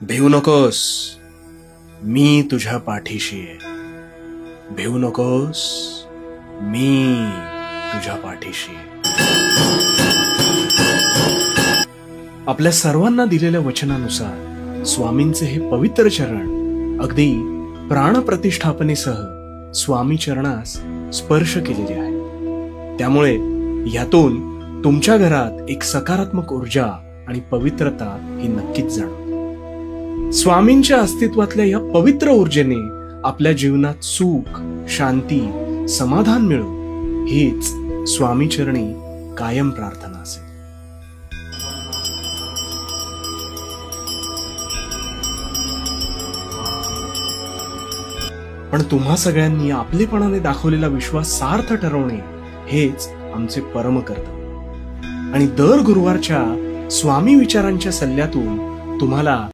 भिवू नकोस, मी तुझ्या पाठीशी आहे. भिवू नकोस, मी तुझ्या पाठीशी आहे. आपल्या सर्वांना दिलेल्या वचनानुसार स्वामींचे हे पवित्र चरण अगदी प्राणप्रतिष्ठापनेसह स्वामी चरणास स्पर्श केलेले आहे. त्यामुळे यातून तुमच्या घरात एक सकारात्मक ऊर्जा आणि पवित्रता ही नक्कीच जाणवते. स्वामींच्या अस्तित्वातल्या या पवित्र ऊर्जेने आपल्या जीवनात सुख, शांती, समाधान मिळो हीच स्वामी चरणी कायम प्रार्थना असेल. पण तुम्हा सगळ्यांनी आपलेपणाने दाखवलेला विश्वास सार्थ ठरवणे हेच आमचे परम कर्तव्य. आणि दर गुरुवारच्या स्वामी विचारांच्या सल्ल्यातून तुम्हाला